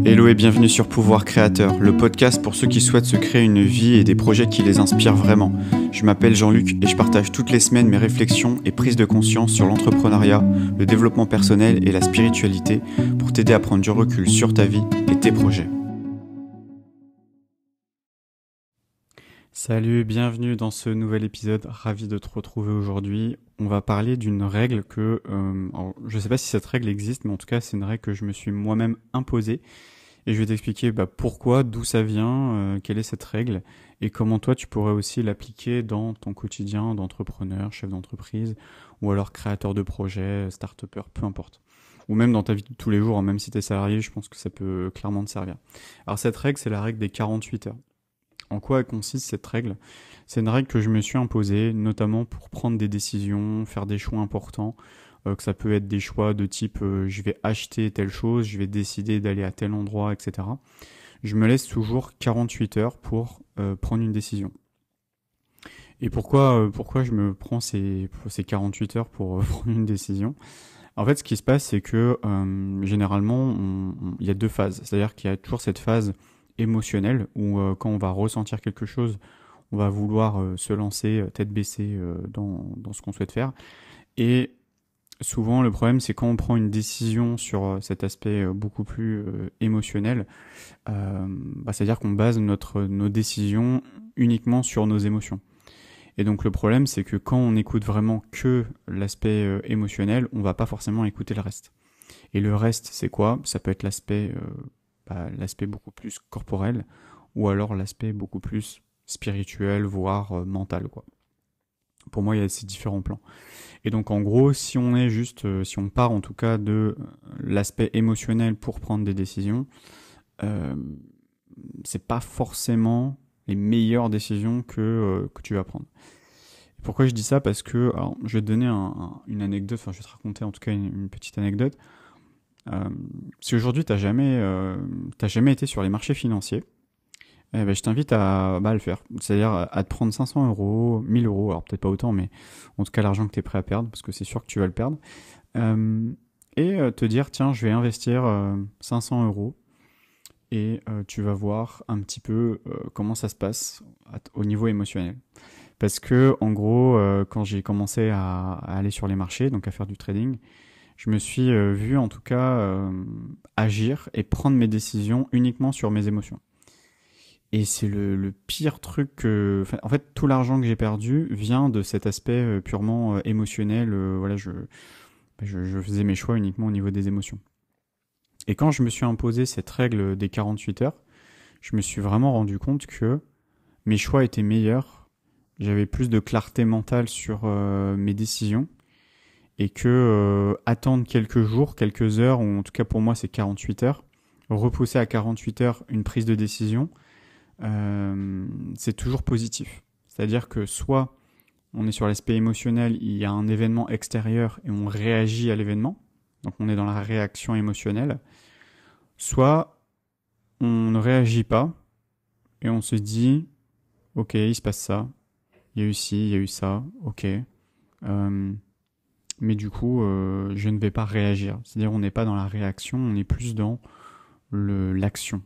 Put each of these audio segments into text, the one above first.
Hello et bienvenue sur Pouvoir Créateur, le podcast pour ceux qui souhaitent se créer une vie et des projets qui les inspirent vraiment. Je m'appelle Jean-Luc et je partage toutes les semaines mes réflexions et prises de conscience sur l'entrepreneuriat, le développement personnel et la spiritualité pour t'aider à prendre du recul sur ta vie et tes projets. Salut, bienvenue dans ce nouvel épisode, ravi de te retrouver aujourd'hui. On va parler d'une règle que, je ne sais pas si cette règle existe, mais en tout cas c'est une règle que je me suis moi-même imposée. Et je vais t'expliquer pourquoi, d'où ça vient, quelle est cette règle, et comment toi tu pourrais aussi l'appliquer dans ton quotidien d'entrepreneur, chef d'entreprise, ou alors créateur de projet, start-upper, peu importe. Ou même dans ta vie de tous les jours, même si tu es salarié, je pense que ça peut clairement te servir. Alors cette règle, c'est la règle des 48 heures. En quoi elle consiste cette règle ? C'est une règle que je me suis imposée, notamment pour prendre des décisions, faire des choix importants, que ça peut être des choix de type je vais acheter telle chose, je vais décider d'aller à tel endroit, etc. Je me laisse toujours 48 heures pour prendre une décision. Et pourquoi je me prends ces 48 heures pour prendre une décision ? En fait, ce qui se passe, c'est que généralement, il y a deux phases. C'est-à-dire qu'il y a toujours cette phase émotionnelle où quand on va ressentir quelque chose, on va vouloir se lancer tête baissée dans ce qu'on souhaite faire. Et souvent, le problème, c'est quand on prend une décision sur cet aspect beaucoup plus émotionnel, c'est-à-dire qu'on base nos décisions uniquement sur nos émotions. Et donc, le problème, c'est que quand on écoute vraiment que l'aspect émotionnel, on va pas forcément écouter le reste. Et le reste, c'est quoi ? Ça peut être l'aspect beaucoup plus corporel ou alors l'aspect beaucoup plus spirituel, voire mental, quoi. Pour moi, il y a ces différents plans. Et donc, en gros, si on part en tout cas de l'aspect émotionnel pour prendre des décisions, c'est pas forcément les meilleures décisions que tu vas prendre. Et pourquoi je dis ça ? Parce que, alors, je vais te donner une anecdote, je vais te raconter en tout cas une petite anecdote. Si aujourd'hui t'as jamais été sur les marchés financiers, je t'invite à le faire. C'est-à-dire à te prendre 500 euros, 1000 euros, alors peut-être pas autant, mais en tout cas l'argent que tu es prêt à perdre, parce que c'est sûr que tu vas le perdre, et te dire, tiens, je vais investir 500 euros, et tu vas voir un petit peu comment ça se passe au niveau émotionnel. Parce que, en gros, quand j'ai commencé à aller sur les marchés, donc à faire du trading, je me suis vu en tout cas agir et prendre mes décisions uniquement sur mes émotions. Et c'est le pire truc que... En fait, tout l'argent que j'ai perdu vient de cet aspect purement émotionnel. Je faisais mes choix uniquement au niveau des émotions. Et quand je me suis imposé cette règle des 48 heures, je me suis vraiment rendu compte que mes choix étaient meilleurs. J'avais plus de clarté mentale sur mes décisions. Et que attendre quelques jours, quelques heures, ou en tout cas pour moi c'est 48 heures, repousser à 48 heures une prise de décision, c'est toujours positif. C'est-à-dire que soit on est sur l'aspect émotionnel, il y a un événement extérieur et on réagit à l'événement, donc on est dans la réaction émotionnelle, soit on ne réagit pas et on se dit « Ok, il se passe ça, il y a eu ci, il y a eu ça, ok. » Mais du coup, je ne vais pas réagir. C'est-à-dire, on n'est pas dans la réaction, on est plus dans l'action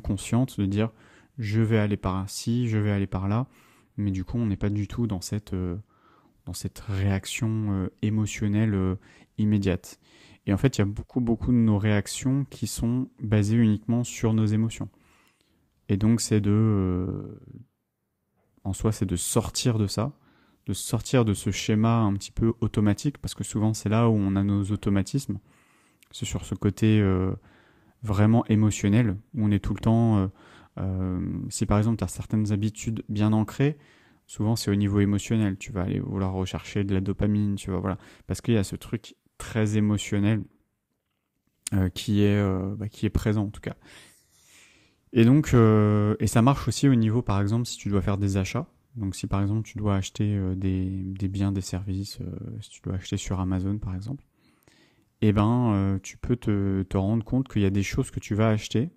consciente, de dire je vais aller par ici, je vais aller par là, mais du coup, on n'est pas du tout dans cette réaction émotionnelle immédiate. Et en fait, il y a beaucoup de nos réactions qui sont basées uniquement sur nos émotions. Et donc, en soi, c'est de sortir de ça, de sortir de ce schéma un petit peu automatique, parce que souvent c'est là où on a nos automatismes, c'est sur ce côté vraiment émotionnel, où on est tout le temps, si par exemple tu as certaines habitudes bien ancrées, souvent c'est au niveau émotionnel, tu vas aller vouloir rechercher de la dopamine, parce qu'il y a ce truc très émotionnel qui est présent en tout cas. Et donc, et ça marche aussi au niveau, par exemple, si tu dois faire des achats. Donc si par exemple tu dois acheter des biens, des services, si tu dois acheter sur Amazon par exemple, tu peux te rendre compte qu'il y a des choses que tu vas acheter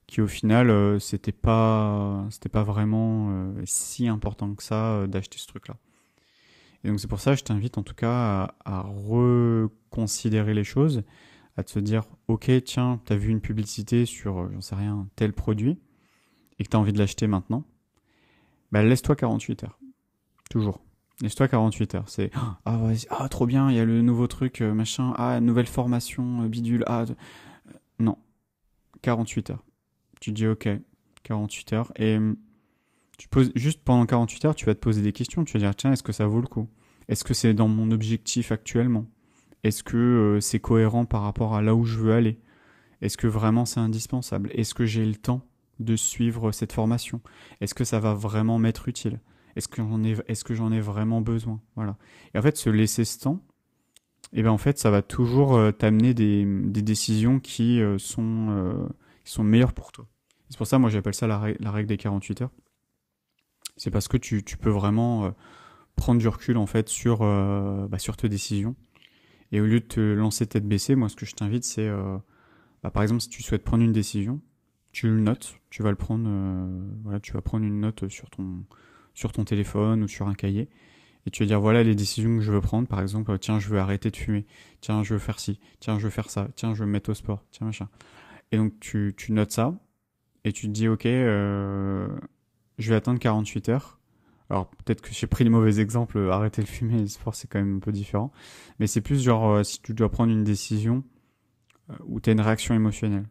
qui au final c'était pas vraiment si important que ça d'acheter ce truc-là. Et donc c'est pour ça que je t'invite en tout cas à reconsidérer les choses, à te dire, ok, tiens, t'as vu une publicité sur, j'en sais rien, tel produit, et que t'as envie de l'acheter maintenant, bah laisse-toi 48 heures. Toujours. Laisse-toi 48 heures. C'est, ah, vas-y, ah, trop bien, il y a le nouveau truc, machin, ah, nouvelle formation, bidule, ah, non. 48 heures. Tu dis, ok, 48 heures, et tu poses, juste pendant 48 heures, tu vas te poser des questions, tu vas dire, tiens, est-ce que ça vaut le coup? Est-ce que c'est dans mon objectif actuellement? Est-ce que c'est cohérent par rapport à là où je veux aller? Est-ce que vraiment c'est indispensable? Est-ce que j'ai le temps de suivre cette formation? Est-ce que ça va vraiment m'être utile? Est-ce que j'en ai vraiment besoin? Voilà. Et en fait, se laisser ce temps, et ben en fait, ça va toujours t'amener des décisions qui sont meilleures pour toi. C'est pour ça, moi, j'appelle ça la règle des 48 heures. C'est parce que tu peux vraiment prendre du recul en fait sur tes décisions. Et au lieu de te lancer tête baissée, moi, ce que je t'invite, c'est par exemple, si tu souhaites prendre une décision, tu le notes, tu vas le prendre, voilà, tu vas prendre une note sur ton téléphone ou sur un cahier, et tu vas dire voilà les décisions que je veux prendre. Par exemple, tiens, je veux arrêter de fumer, tiens, je veux faire ci, tiens, je veux faire ça, tiens, je veux me mettre au sport, tiens, machin. Et donc tu notes ça, et tu te dis ok, je vais attendre 48 heures. Alors peut-être que j'ai pris les mauvais exemples, arrêter le fumer et le sport c'est quand même un peu différent, mais c'est plus genre si tu dois prendre une décision où tu as une réaction émotionnelle.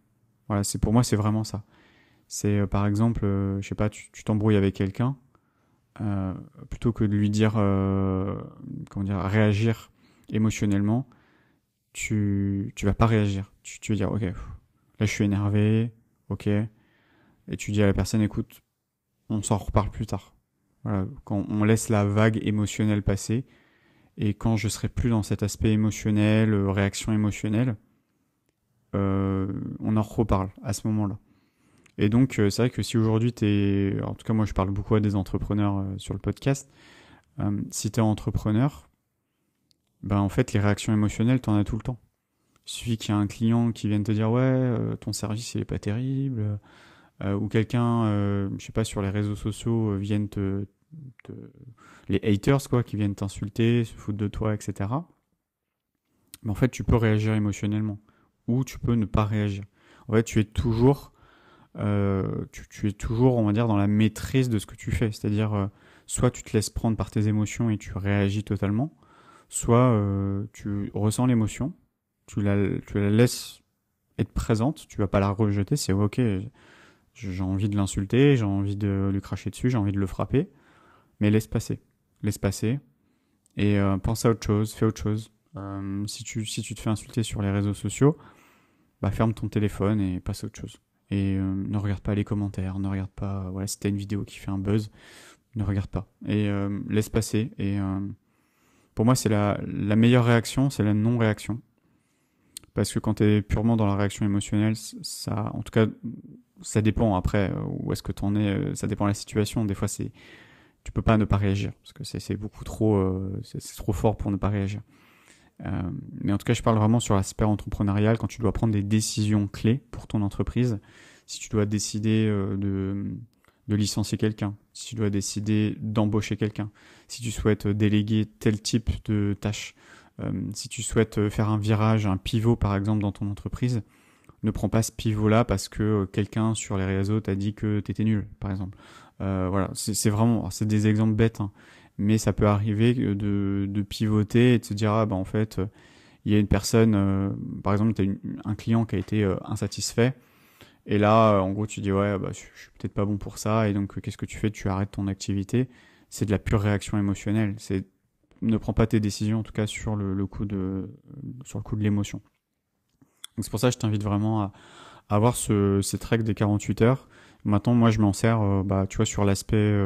Voilà, c'est pour moi c'est vraiment ça. C'est par exemple, je sais pas, tu t'embrouilles avec quelqu'un, plutôt que de lui dire, comment dire, réagir émotionnellement, tu vas pas réagir. Tu vas dire, ok, là je suis énervé, ok, et tu dis à la personne, écoute, on s'en reparle plus tard. Voilà, quand on laisse la vague émotionnelle passer, et quand je serai plus dans cet aspect émotionnel, réaction émotionnelle, on en reparle à ce moment-là. Et donc, c'est vrai que si aujourd'hui en tout cas, moi, je parle beaucoup à des entrepreneurs sur le podcast. Si t'es entrepreneur, ben en fait, les réactions émotionnelles, t'en as tout le temps. Il suffit qu'il y ait un client qui vienne te dire ouais, ton service il est pas terrible, ou quelqu'un, je sais pas, sur les réseaux sociaux viennent les haters quoi, qui viennent t'insulter, se foutre de toi, etc. Mais en fait, tu peux réagir émotionnellement, ou tu peux ne pas réagir. En fait, tu es toujours tu es toujours, on va dire, dans la maîtrise de ce que tu fais. C'est-à-dire, soit tu te laisses prendre par tes émotions et tu réagis totalement, soit tu ressens l'émotion, tu la laisses être présente, tu vas pas la rejeter, c'est ok, j'ai envie de l'insulter, j'ai envie de lui cracher dessus, j'ai envie de le frapper, mais laisse passer. Laisse passer et pense à autre chose, fais autre chose. Si tu te fais insulter sur les réseaux sociaux, bah ferme ton téléphone et passe à autre chose. Et ne regarde pas les commentaires, ne regarde pas, voilà, si t'as une vidéo qui fait un buzz, ne regarde pas. Et laisse passer. Et pour moi, c'est la meilleure réaction, c'est la non-réaction. Parce que quand t'es purement dans la réaction émotionnelle, ça, en tout cas, ça dépend après, où est-ce que t'en es, ça dépend de la situation. Des fois, tu peux pas ne pas réagir, parce que c'est beaucoup trop, c'est trop fort pour ne pas réagir. Mais en tout cas, je parle vraiment sur l'aspect entrepreneurial, quand tu dois prendre des décisions clés pour ton entreprise. Si tu dois décider de licencier quelqu'un, si tu dois décider d'embaucher quelqu'un, si tu souhaites déléguer tel type de tâches, si tu souhaites faire un virage, un pivot par exemple dans ton entreprise, ne prends pas ce pivot-là parce que quelqu'un sur les réseaux t'a dit que t'étais nul, par exemple. Voilà, c'est vraiment, c'est des exemples bêtes, hein, mais ça peut arriver de pivoter et de se dire ah bah en fait il y a une personne, par exemple t'as un client qui a été insatisfait et là en gros tu dis ouais bah je suis peut-être pas bon pour ça et donc qu'est-ce que tu fais? Tu arrêtes ton activité. C'est de la pure réaction émotionnelle. Ne prends pas tes décisions en tout cas sur le coup de l'émotion. Donc c'est pour ça que je t'invite vraiment à avoir cette règle des 48 heures. Maintenant, moi, je m'en sers, tu vois, sur l'aspect,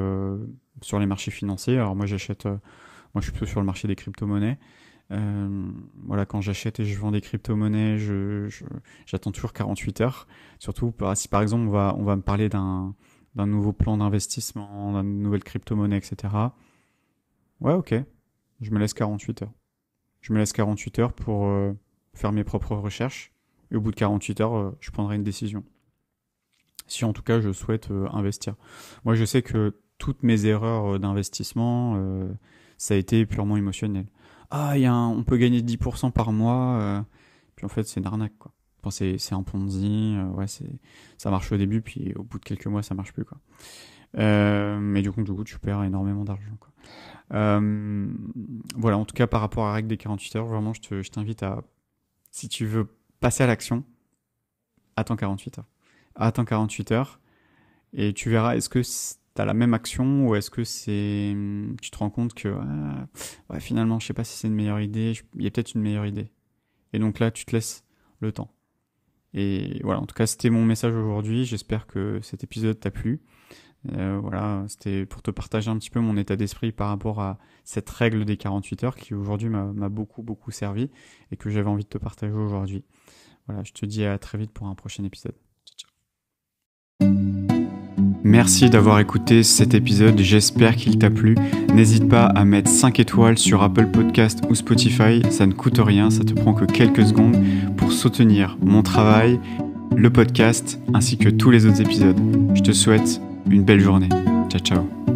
sur les marchés financiers. Alors moi, moi, je suis plutôt sur le marché des crypto-monnaies. Voilà, quand j'achète et je vends des crypto-monnaies, j'attends toujours 48 heures. Surtout, si par exemple, on va me parler d'un nouveau plan d'investissement, d'une nouvelle crypto-monnaie, etc. Ouais, ok. Je me laisse 48 heures. Je me laisse 48 heures pour faire mes propres recherches. Et au bout de 48 heures, je prendrai une décision. Si en tout cas je souhaite investir. Moi je sais que toutes mes erreurs d'investissement, ça a été purement émotionnel. Ah, on peut gagner 10% par mois. Puis en fait, c'est une arnaque, quoi. Enfin, c'est un Ponzi, ça marche au début, puis au bout de quelques mois, ça marche plus, quoi. Mais du coup, tu perds énormément d'argent, quoi. Voilà, en tout cas, par rapport à la règle des 48 heures, vraiment, je t'invite à, si tu veux passer à l'action, attends 48 heures. Attends 48 heures, et tu verras, est-ce que t'as la même action, ou est-ce que tu te rends compte que, finalement, je sais pas si c'est une meilleure idée, il y a peut-être une meilleure idée. Et donc là, tu te laisses le temps. Et voilà, en tout cas, c'était mon message aujourd'hui. J'espère que cet épisode t'a plu. Voilà, c'était pour te partager un petit peu mon état d'esprit par rapport à cette règle des 48 heures qui aujourd'hui m'a beaucoup, beaucoup servi et que j'avais envie de te partager aujourd'hui. Voilà, je te dis à très vite pour un prochain épisode. Ciao, ciao. Merci d'avoir écouté cet épisode, j'espère qu'il t'a plu. N'hésite pas à mettre 5 étoiles sur Apple Podcast ou Spotify, ça ne coûte rien, ça te prend que quelques secondes pour soutenir mon travail, le podcast ainsi que tous les autres épisodes. Je te souhaite une belle journée. Ciao, ciao.